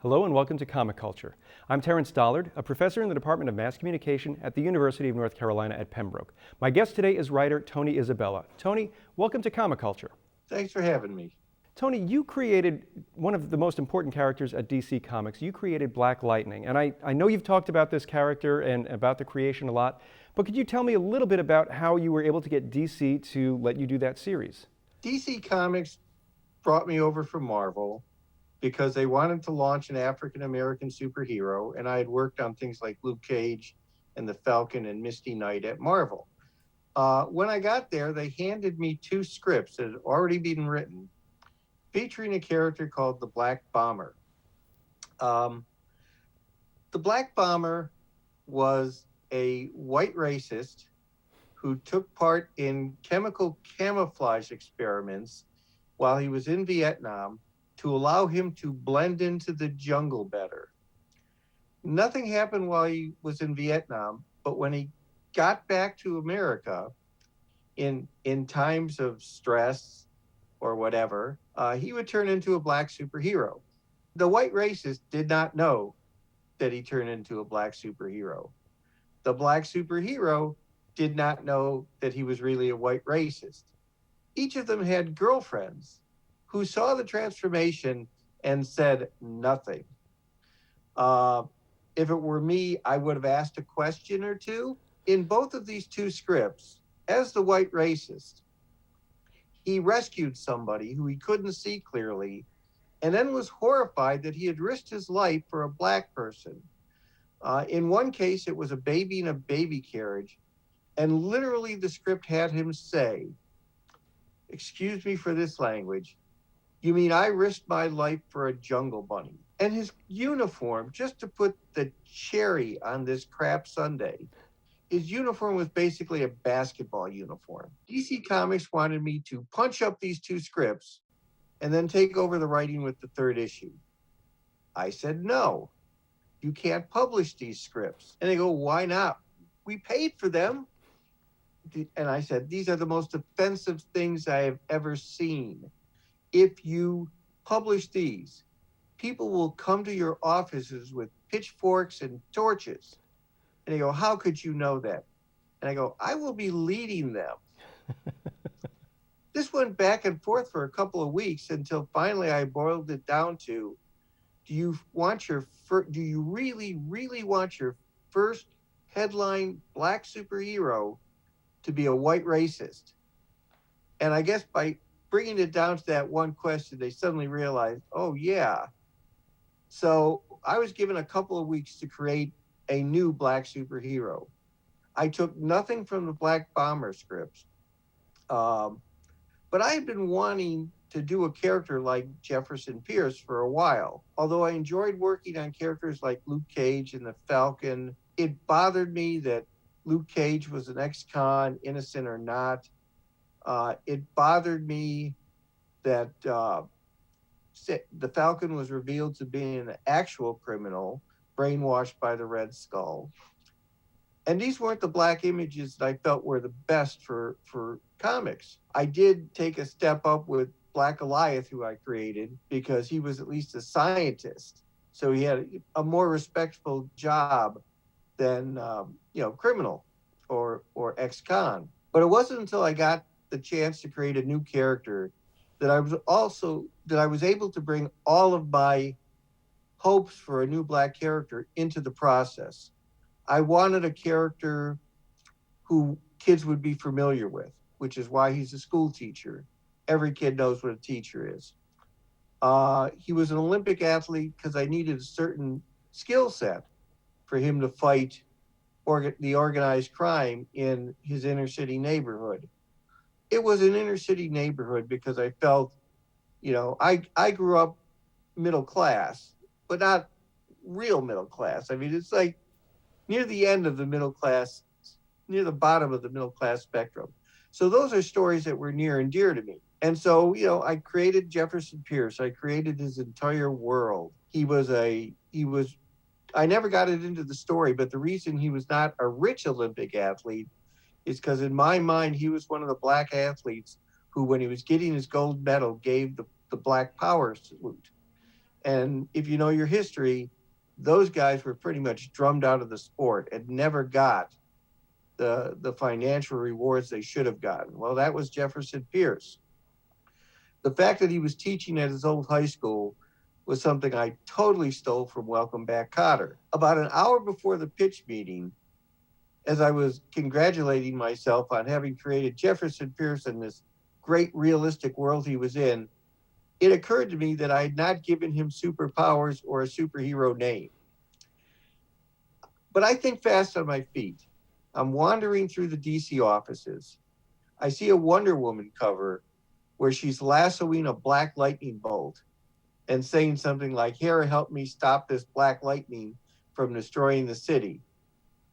Hello and welcome to Comic Culture. I'm Terrence Dollard, a professor in the Department of Mass Communication at the University of North Carolina at Pembroke. My guest today is writer Tony Isabella. Tony, welcome to Comic Culture. Thanks for having me. Tony, you created one of the most important characters at DC Comics. You created Black Lightning, and I know you've talked about this character and about the creation a lot, but could you tell me a little bit about how you were able to get DC to let you do that series? DC Comics brought me over from Marvel because they wanted to launch an African-American superhero, and I had worked on things like Luke Cage and the Falcon and Misty Knight at Marvel. When I got there, they handed me two scripts that had already been written featuring a character called the Black Bomber. The Black Bomber was a white racist who took part in chemical camouflage experiments while he was in Vietnam to allow him to blend into the jungle better. Nothing happened while he was in Vietnam, but when he got back to America in times of stress or whatever, he would turn into a black superhero. The white racist did not know that he turned into a black superhero. The black superhero did not know that he was really a white racist. Each of them had girlfriends who saw the transformation and said nothing. If it were me, I would have asked a question or two. In both of these two scripts, as the white racist, he rescued somebody who he couldn't see clearly and then was horrified that he had risked his life for a black person. In one case, it was a baby in a baby carriage, and literally the script had him say, "Excuse me for this language, you mean I risked my life for a jungle bunny?" And his uniform, just to put the cherry on this crap sundae, his uniform was basically a basketball uniform. DC Comics wanted me to punch up these two scripts and then take over the writing with the third issue. I said, no, you can't publish these scripts. And they go, why not? We paid for them. And I said, these are the most offensive things I have ever seen. If you publish these, people will come to your offices with pitchforks and torches. And they go, how could you know that? And I go, I will be leading them. This went back and forth for a couple of weeks until finally I boiled it down to, do you really, really want your first headline black superhero to be a white racist? And I guess by bringing it down to that one question, they suddenly realized, oh yeah. So I was given a couple of weeks to create a new black superhero. I took nothing from the Black Bomber scripts, but I had been wanting to do a character like Jefferson Pierce for a while. Although I enjoyed working on characters like Luke Cage and the Falcon, it bothered me that Luke Cage was an ex-con, innocent or not. It bothered me that the Falcon was revealed to be an actual criminal, brainwashed by the Red Skull. And these weren't the black images that I felt were the best for comics. I did take a step up with Black Goliath, who I created, because he was at least a scientist. So he had a more respectful job than, criminal or ex-con. But it wasn't until I got the chance to create a new character that I was able to bring all of my hopes for a new black character into the process. I wanted a character who kids would be familiar with, which is why he's a school teacher. Every kid knows what a teacher is. He was an Olympic athlete because I needed a certain skill set for him to fight the organized crime in his inner city neighborhood. It was an inner city neighborhood because I felt, I grew up middle class, but not real middle class. I mean, it's like near the end of the middle class, near the bottom of the middle class spectrum. So those are stories that were near and dear to me. And so, I created Jefferson Pierce. I created his entire world. I never got it into the story, but the reason he was not a rich Olympic athlete is because in my mind, he was one of the black athletes who, when he was getting his gold medal, gave the Black Power salute. And if you know your history, those guys were pretty much drummed out of the sport and never got the financial rewards they should have gotten. Well, that was Jefferson Pierce. The fact that he was teaching at his old high school was something I totally stole from Welcome Back, Kotter. About an hour before the pitch meeting, as I was congratulating myself on having created Jefferson Pierce in this great realistic world he was in, it occurred to me that I had not given him superpowers or a superhero name. But I think fast on my feet. I'm wandering through the DC offices. I see a Wonder Woman cover where she's lassoing a black lightning bolt and saying something like, "Here, help me stop this black lightning from destroying the city."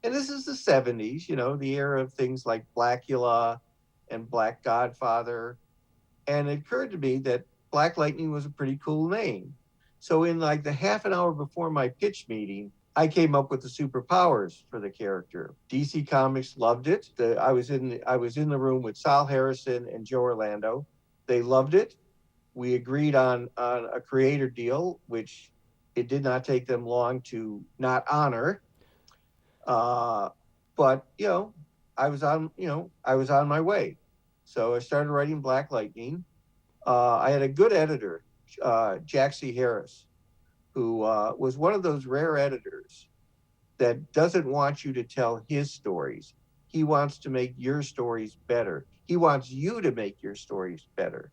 And this is the 70s, the era of things like Blackula and Black Godfather. And it occurred to me that Black Lightning was a pretty cool name. So in like the half an hour before my pitch meeting, I came up with the superpowers for the character. DC Comics loved it. I was in the room with Sal Harrison and Joe Orlando. They loved it. We agreed on a creator deal, which it did not take them long to not honor. But I was on my way. So I started writing Black Lightning. I had a good editor, Jack C. Harris, who was one of those rare editors that doesn't want you to tell his stories. He wants to make your stories better. He wants you to make your stories better.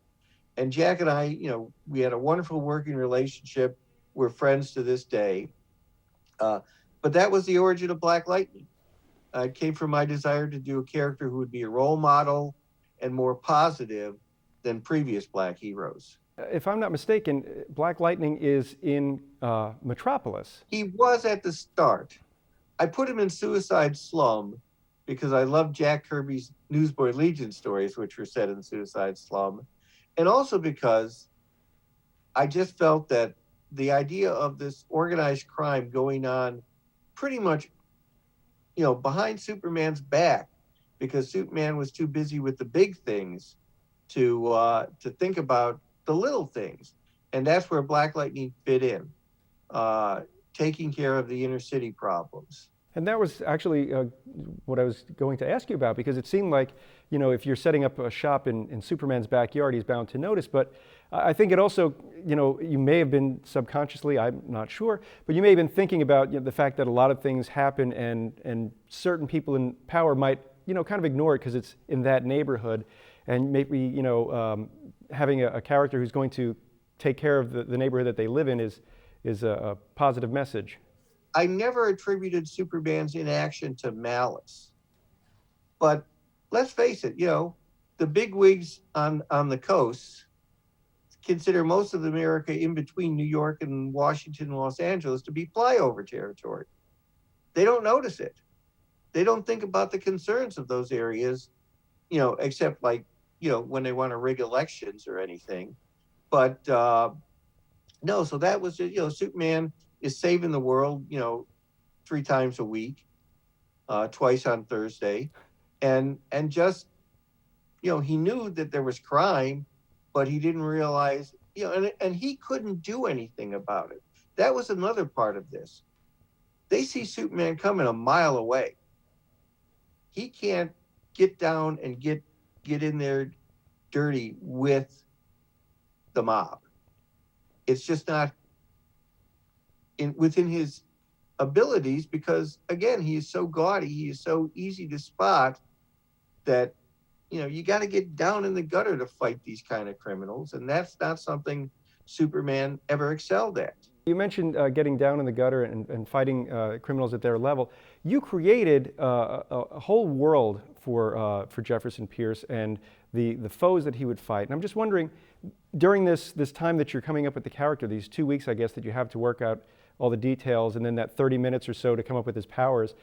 And Jack and I, we had a wonderful working relationship. We're friends to this day. But that was the origin of Black Lightning. It came from my desire to do a character who would be a role model and more positive than previous Black heroes. If I'm not mistaken, Black Lightning is in Metropolis. He was at the start. I put him in Suicide Slum because I love Jack Kirby's Newsboy Legion stories, which were set in Suicide Slum. And also because I just felt that the idea of this organized crime going on pretty much, behind Superman's back, because Superman was too busy with the big things to think about the little things. And that's where Black Lightning fit in, taking care of the inner city problems. And that was actually what I was going to ask you about, because it seemed like, if you're setting up a shop in Superman's backyard, he's bound to notice. But I think it also, you may have been subconsciously, I'm not sure, but you may have been thinking about the fact that a lot of things happen and certain people in power might, kind of ignore it because it's in that neighborhood. And maybe, having a character who's going to take care of the neighborhood that they live in is a positive message. I never attributed Superman's inaction to malice. But let's face it, the bigwigs on the coast consider most of America in between New York and Washington and Los Angeles to be flyover territory. They don't notice it. They don't think about the concerns of those areas, except like, when they want to rig elections or anything. But no, so that was, Superman is saving the world, 3 times a week, twice on Thursday. And just, he knew that there was crime, but he didn't realize, and he couldn't do anything about it. That was another part of this. They see Superman coming a mile away. He can't get down and get in there dirty with the mob. It's just not within his abilities because, again, he is so gaudy, he is so easy to spot that, you got to get down in the gutter to fight these kind of criminals, and that's not something Superman ever excelled at. You mentioned getting down in the gutter and fighting criminals at their level. You created a whole world for Jefferson Pierce and the foes that he would fight. And I'm just wondering, during this time that you're coming up with the character, these 2 weeks, I guess, that you have to work out all the details, and then that 30 minutes or so to come up with his powers,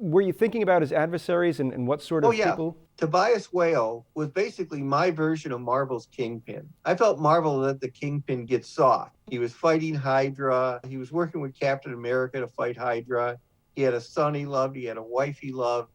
were you thinking about his adversaries and what sort of people? Tobias Whale was basically my version of Marvel's Kingpin. I felt Marvel let the Kingpin get soft. He was fighting Hydra. He was working with Captain America to fight Hydra. He had a son he loved. He had a wife he loved.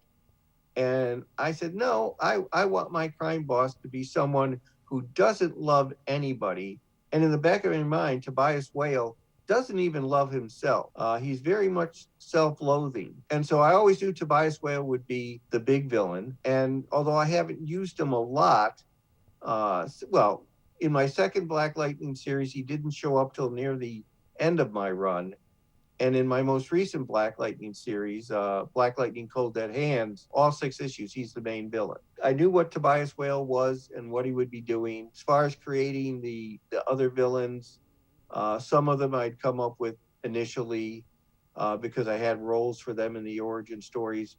And I said, no, I want my crime boss to be someone who doesn't love anybody And in the back of my mind, Tobias Whale doesn't even love himself. He's very much self-loathing. And so I always knew Tobias Whale would be the big villain. And although I haven't used him a lot, well, in my second Black Lightning series, he didn't show up till near the end of my run. And in my most recent Black Lightning series, Black Lightning Cold Dead Hands, all 6 issues, he's the main villain. I knew what Tobias Whale was and what he would be doing. As far as creating the other villains, some of them I'd come up with initially because I had roles for them in the origin stories.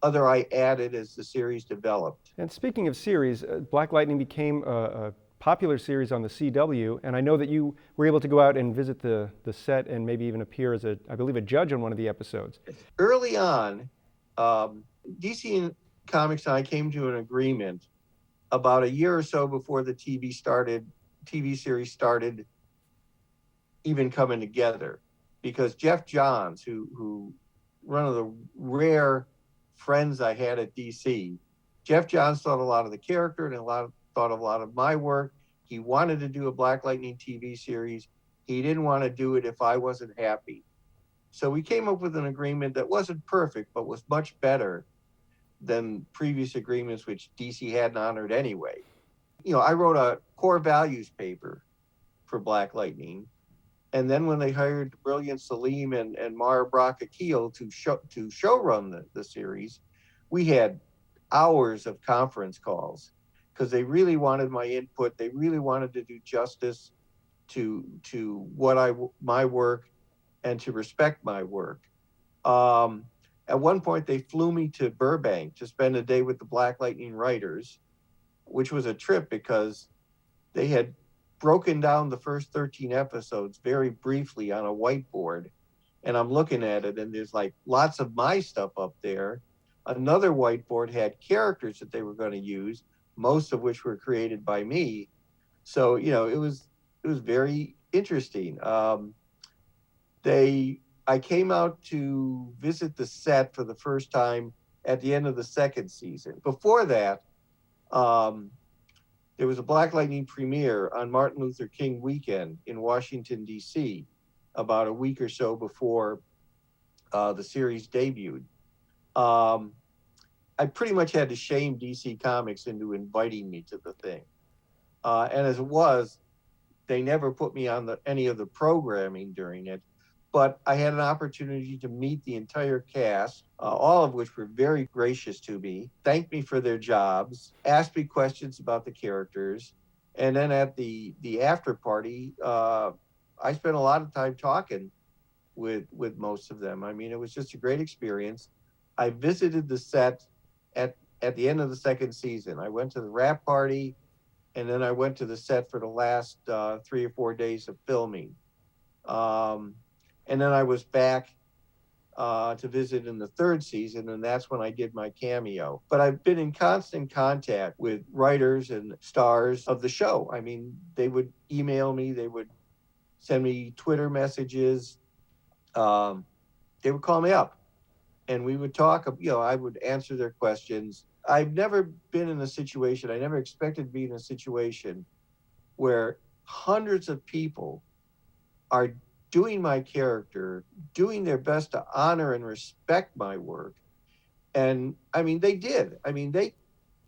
Other I added as the series developed. And speaking of series, Black Lightning became a popular series on the CW, and I know that you were able to go out and visit the set and maybe even appear as I believe, a judge on one of the episodes. Early on, DC Comics and I came to an agreement about a year or so before the TV series started even coming together, because Jeff Johns, who one of the rare friends I had at DC, Jeff Johns thought a lot of the character and thought a lot of my work. He wanted to do a Black Lightning TV series. He didn't want to do it if I wasn't happy. So we came up with an agreement that wasn't perfect, but was much better than previous agreements, which DC hadn't honored anyway. You know, I wrote a core values paper for Black Lightning. And then when they hired brilliant Salim and Mara Brock Akil to showrun the series, we had hours of conference calls because they really wanted my input. They really wanted to do justice to my work and to respect my work. At one point, they flew me to Burbank to spend a day with the Black Lightning writers, which was a trip because they had broken down the first 13 episodes very briefly on a whiteboard. And I'm looking at it, and there's like lots of my stuff up there. Another whiteboard had characters that they were going to use, most of which were created by me. So, you know, it was very interesting. I came out to visit the set for the first time at the end of the second season. Before that, there was a Black Lightning premiere on Martin Luther King weekend in Washington, D.C., about a week or so before the series debuted. I pretty much had to shame DC Comics into inviting me to the thing. And as it was, they never put me on any of the programming during it. But I had an opportunity to meet the entire cast, all of which were very gracious to me, thanked me for their jobs, asked me questions about the characters. And then at the after party, I spent a lot of time talking with most of them. I mean, it was just a great experience. I visited the set at the end of the second season. I went to the wrap party, and then I went to the set for the last 3 or 4 days of filming. And then I was back to visit in the third season, and that's when I did my cameo. But I've been in constant contact with writers and stars of the show. I mean, they would email me, they would send me Twitter messages, they would call me up, and we would talk. You know, I would answer their questions. I've never been in a situation, I never expected to be in a situation where hundreds of people are doing my character, doing their best to honor and respect my work. And I mean, they did. I mean, they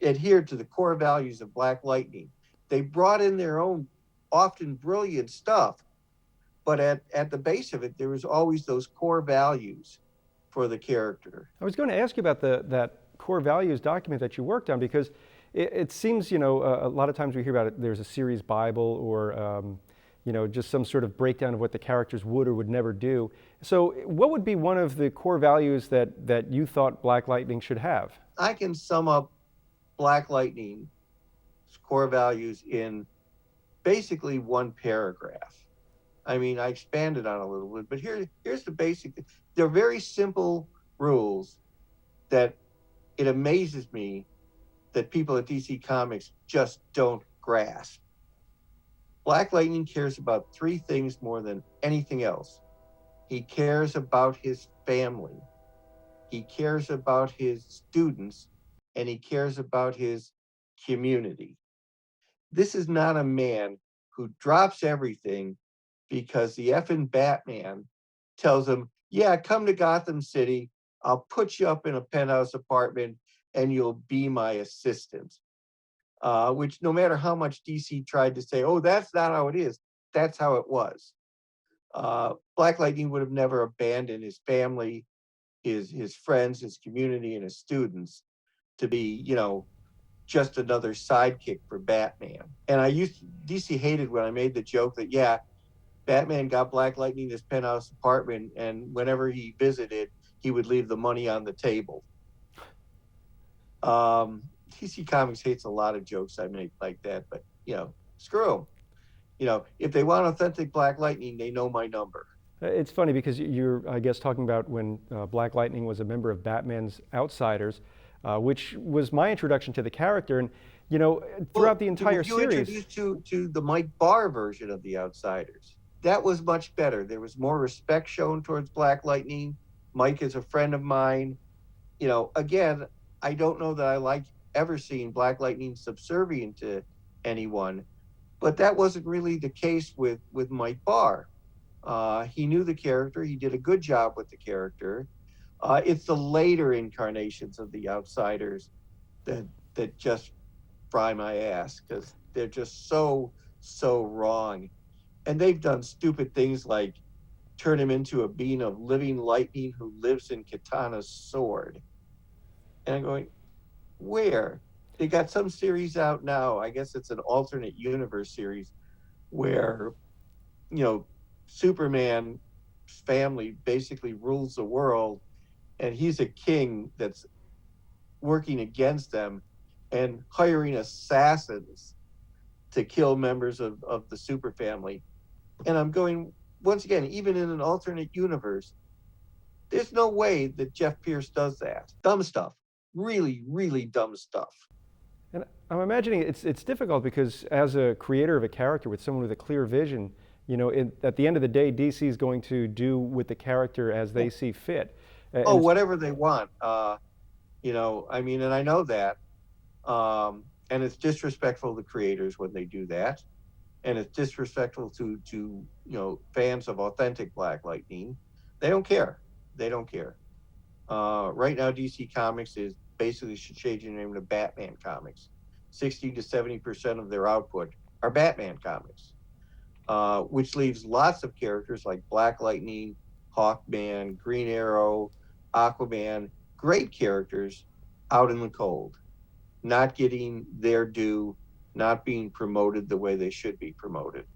adhered to the core values of Black Lightning. They brought in their own often brilliant stuff, but at the base of it, there was always those core values for the character. I was going to ask you about that core values document that you worked on, because it seems, you know, a lot of times we hear about it, there's a series Bible or you know, just some sort of breakdown of what the characters would or would never do. So what would be one of the core values that you thought Black Lightning should have? I can sum up Black Lightning's core values in basically one paragraph. I mean, I expanded on it a little bit, but here's the basic. They're very simple rules that it amazes me that people at DC Comics just don't grasp. Black Lightning cares about 3 things more than anything else. He cares about his family, he cares about his students, and he cares about his community. This is not a man who drops everything because the effing Batman tells him, yeah, come to Gotham City. I'll put you up in a penthouse apartment and you'll be my assistant. Which no matter how much DC tried to say, oh, that's not how it is, that's how it was. Black Lightning would have never abandoned his family, his friends, his community, and his students to be, just another sidekick for Batman. And DC hated when I made the joke that, yeah, Batman got Black Lightning this penthouse apartment, and whenever he visited, he would leave the money on the table. DC Comics hates a lot of jokes I make like that, but screw them. If they want authentic Black Lightning, they know my number. It's funny because you're, I guess, talking about when Black Lightning was a member of Batman's Outsiders, which was my introduction to the character. And, throughout the entire you series. introduced to the Mike Barr version of the Outsiders. That was much better. There was more respect shown towards Black Lightning. Mike is a friend of mine. Again, I don't know that I like ever seeing Black Lightning subservient to anyone, but that wasn't really the case with Mike Barr. He knew the character. He did a good job with the character. It's the later incarnations of the Outsiders that just fry my ass because they're just so wrong. And they've done stupid things like turn him into a being of living lightning who lives in Katana's sword. And I'm going, where? They got some series out now. I guess it's an alternate universe series where, Superman's family basically rules the world, and he's a king that's working against them and hiring assassins to kill members of the super family. And I'm going, once again, even in an alternate universe, there's no way that Jeff Pierce does that. Dumb stuff. Really, really dumb stuff. And I'm imagining it's difficult because as a creator of a character with someone with a clear vision, at the end of the day, DC is going to do with the character as they see fit. Whatever they want. And I know that. And it's disrespectful to creators when they do that. And it's disrespectful to fans of authentic Black Lightning. They don't care. Right now, DC Comics is basically changing the name to Batman Comics. 60 to 70% of their output are Batman comics, which leaves lots of characters like Black Lightning, Hawkman, Green Arrow, Aquaman, great characters out in the cold, not getting their due, not being promoted the way they should be promoted.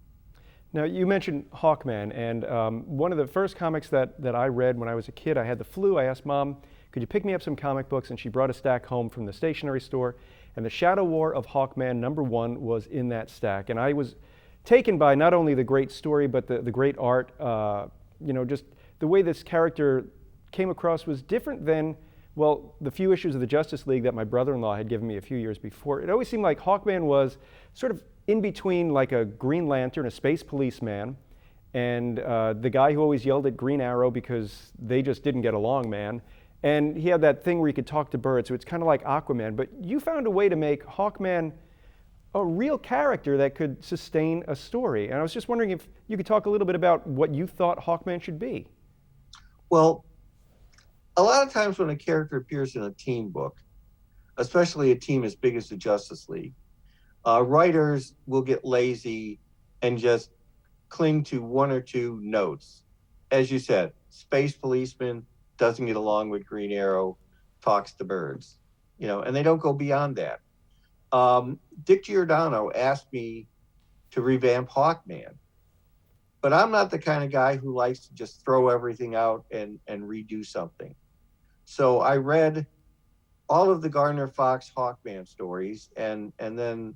Now, you mentioned Hawkman, and one of the first comics that I read when I was a kid, I had the flu. I asked Mom, could you pick me up some comic books? And she brought a stack home from the stationery store. And the Shadow War of Hawkman #1 was in that stack. And I was taken by not only the great story, but the great art. Just the way this character came across was different than, well, the few issues of the Justice League that my brother-in-law had given me a few years before. It always seemed like Hawkman was sort of in between like a Green Lantern, a space policeman, and the guy who always yelled at Green Arrow because they just didn't get along, man. And he had that thing where he could talk to birds, so it's kind of like Aquaman. But you found a way to make Hawkman a real character that could sustain a story. And I was just wondering if you could talk a little bit about what you thought Hawkman should be. Well, a lot of times when a character appears in a team book, especially a team as big as the Justice League, writers will get lazy and just cling to one or two notes. As you said, space policeman doesn't get along with Green Arrow, talks to birds, and they don't go beyond that. Dick Giordano asked me to revamp Hawkman, but I'm not the kind of guy who likes to just throw everything out and redo something. So I read all of the Gardner Fox Hawkman stories and then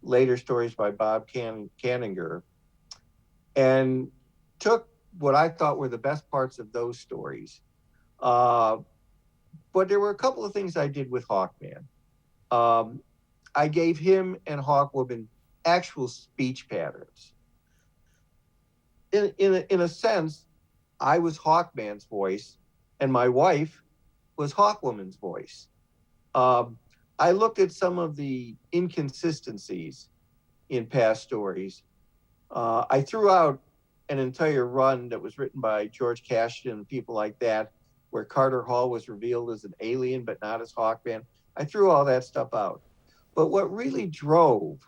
later stories by Bob Kanninger, and took what I thought were the best parts of those stories. But there were a couple of things I did with Hawkman. I gave him and Hawkwoman actual speech patterns. In a sense, I was Hawkman's voice, and my wife was Hawkwoman's voice. I looked at some of the inconsistencies in past stories I threw out an entire run that was written by George Cashton and people like that, where Carter Hall was revealed as an alien, but not as Hawkman. I threw all that stuff out. But what really drove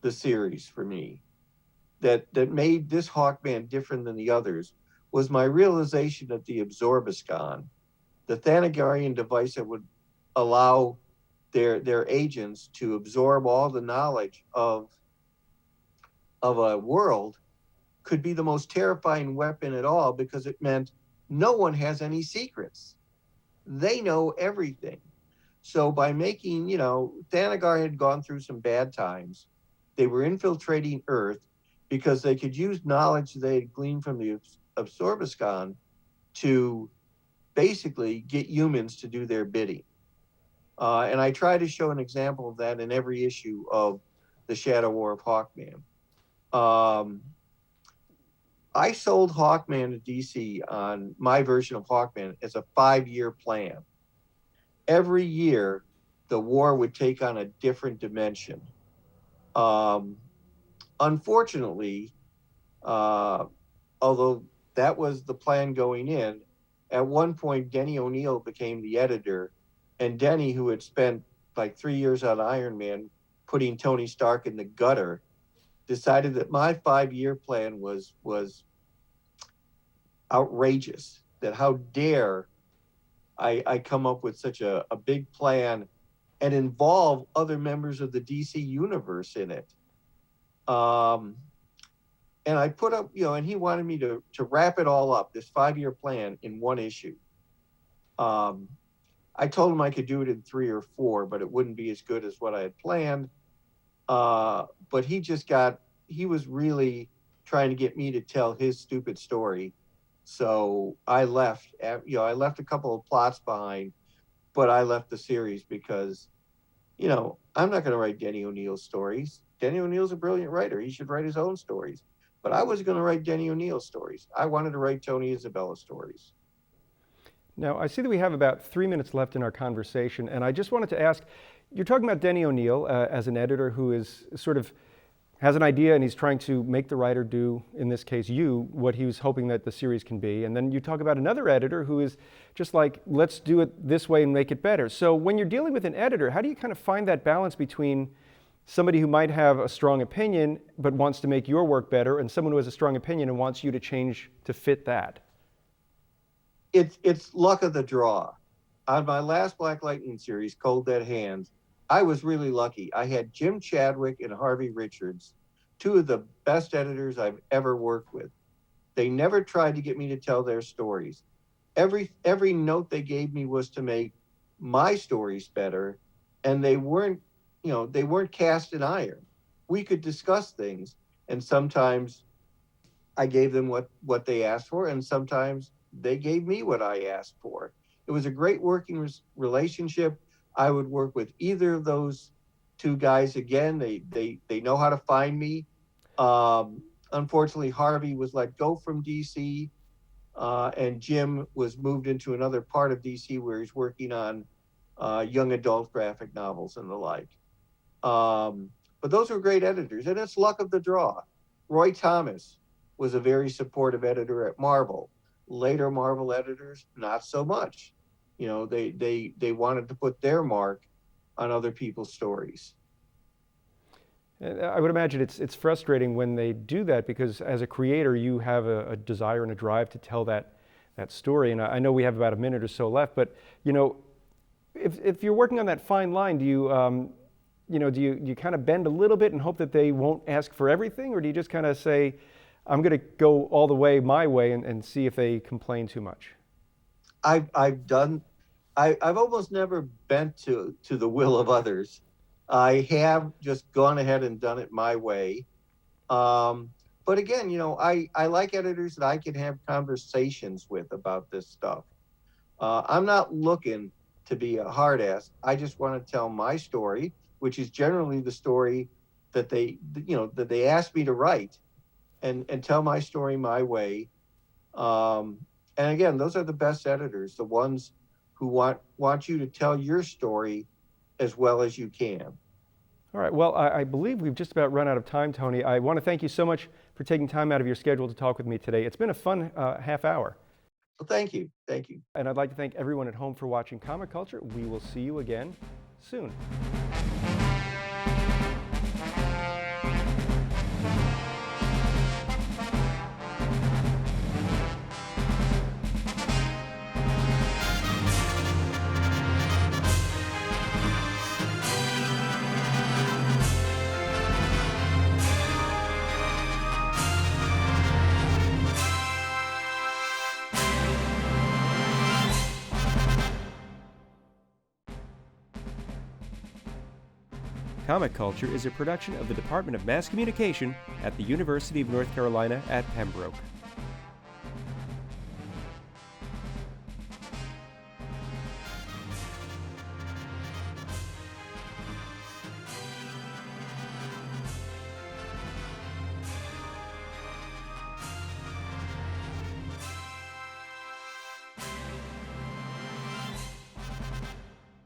the series for me, that made this Hawkman different than the others, was my realization that the Absorbiscon, the Thanagarian device that would allow their agents to absorb all the knowledge of a world, could be the most terrifying weapon at all, because it meant no one has any secrets. They know everything. So by making, Thanagar had gone through some bad times. They were infiltrating Earth because they could use knowledge they had gleaned from the Absorbiscon to basically get humans to do their bidding. And I try to show an example of that in every issue of the Shadow War of Hawkman. I sold Hawkman to DC on my version of Hawkman as a 5-year plan. Every year, the war would take on a different dimension. Unfortunately, although that was the plan going in, at one point, Denny O'Neil became the editor, and Denny, who had spent like 3 years on Iron Man, putting Tony Stark in the gutter, decided that my 5-year plan was outrageous. That how dare I come up with such a big plan and involve other members of the DC universe in it. And I put up, and he wanted me to wrap it all up, this 5-year plan, in one issue. I told him I could do it in 3 or 4, but it wouldn't be as good as what I had planned. But he was really trying to get me to tell his stupid story. So I left, I left a couple of plots behind, but I left the series because, I'm not going to write Denny O'Neil's stories. Denny O'Neil's a brilliant writer. He should write his own stories. But I wasn't going to write Denny O'Neil's stories. I wanted to write Tony Isabella stories. Now, I see that we have about 3 minutes left in our conversation, and I just wanted to ask, you're talking about Denny O'Neil as an editor who is sort of has an idea and he's trying to make the writer do, in this case you, what he was hoping that the series can be. And then you talk about another editor who is just like, let's do it this way and make it better. So when you're dealing with an editor, how do you kind of find that balance between somebody who might have a strong opinion but wants to make your work better, and someone who has a strong opinion and wants you to change to fit that? It's luck of the draw. On my last Black Lightning series, Cold Dead Hands, I was really lucky. I had Jim Chadwick and Harvey Richards, 2 of the best editors I've ever worked with. They never tried to get me to tell their stories. Every note they gave me was to make my stories better, and they weren't cast in iron. We could discuss things, and sometimes I gave them what they asked for, and sometimes they gave me what I asked for. It was a great working relationship. I would work with either of those 2 guys again. They know how to find me. Unfortunately, Harvey was let go from DC, and Jim was moved into another part of DC where he's working on young adult graphic novels and the like. But those were great editors, and it's luck of the draw. Roy Thomas was a very supportive editor at Marvel. Later Marvel editors, not so much. They wanted to put their mark on other people's stories. I would imagine it's frustrating when they do that, because as a creator you have a desire and a drive to tell that story. And I know we have about a minute or so left, but if you're working on that fine line, do you kind of bend a little bit and hope that they won't ask for everything, or do you just kind of say, I'm going to go all the way my way and see if they complain too much? I've almost never bent to the will of others. I have just gone ahead and done it my way. But again, I like editors that I can have conversations with about this stuff. I'm not looking to be a hard ass. I just want to tell my story, which is generally the story that they asked me to write, and tell my story my way. And again, those are the best editors, the ones who want you to tell your story as well as you can. All right, well, I believe we've just about run out of time, Tony. I want to thank you so much for taking time out of your schedule to talk with me today. It's been a fun half hour. Well, thank you. Thank you. And I'd like to thank everyone at home for watching Comic Culture. We will see you again soon. Comic Culture is a production of the Department of Mass Communication at the University of North Carolina at Pembroke.